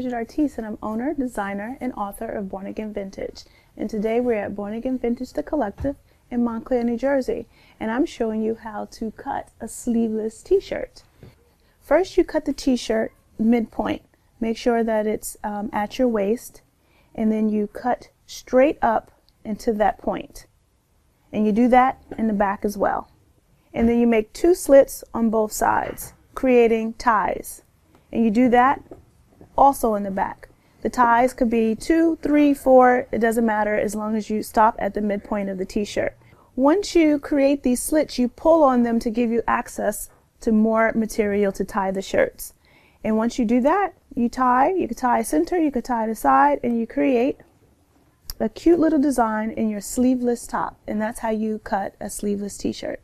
Bridget Artis, and I'm owner, designer, and author of Born Again Vintage. And today we're at Born Again Vintage, the Collective in Montclair, New Jersey. And I'm showing you how to cut a sleeveless t-shirt. First, you cut the t-shirt midpoint. Make sure that it's at your waist. And then you cut straight up into that point. And you do that in the back as well. And then you make 2 slits on both sides, creating ties. And you do that also in the back. The ties could be 2, 3, 4, it doesn't matter as long as you stop at the midpoint of the t-shirt. Once you create these slits, you pull on them to give you access to more material to tie the shirts. And once you do that, you could tie center, you could tie the side, and you create a cute little design in your sleeveless top. And that's how you cut a sleeveless t-shirt.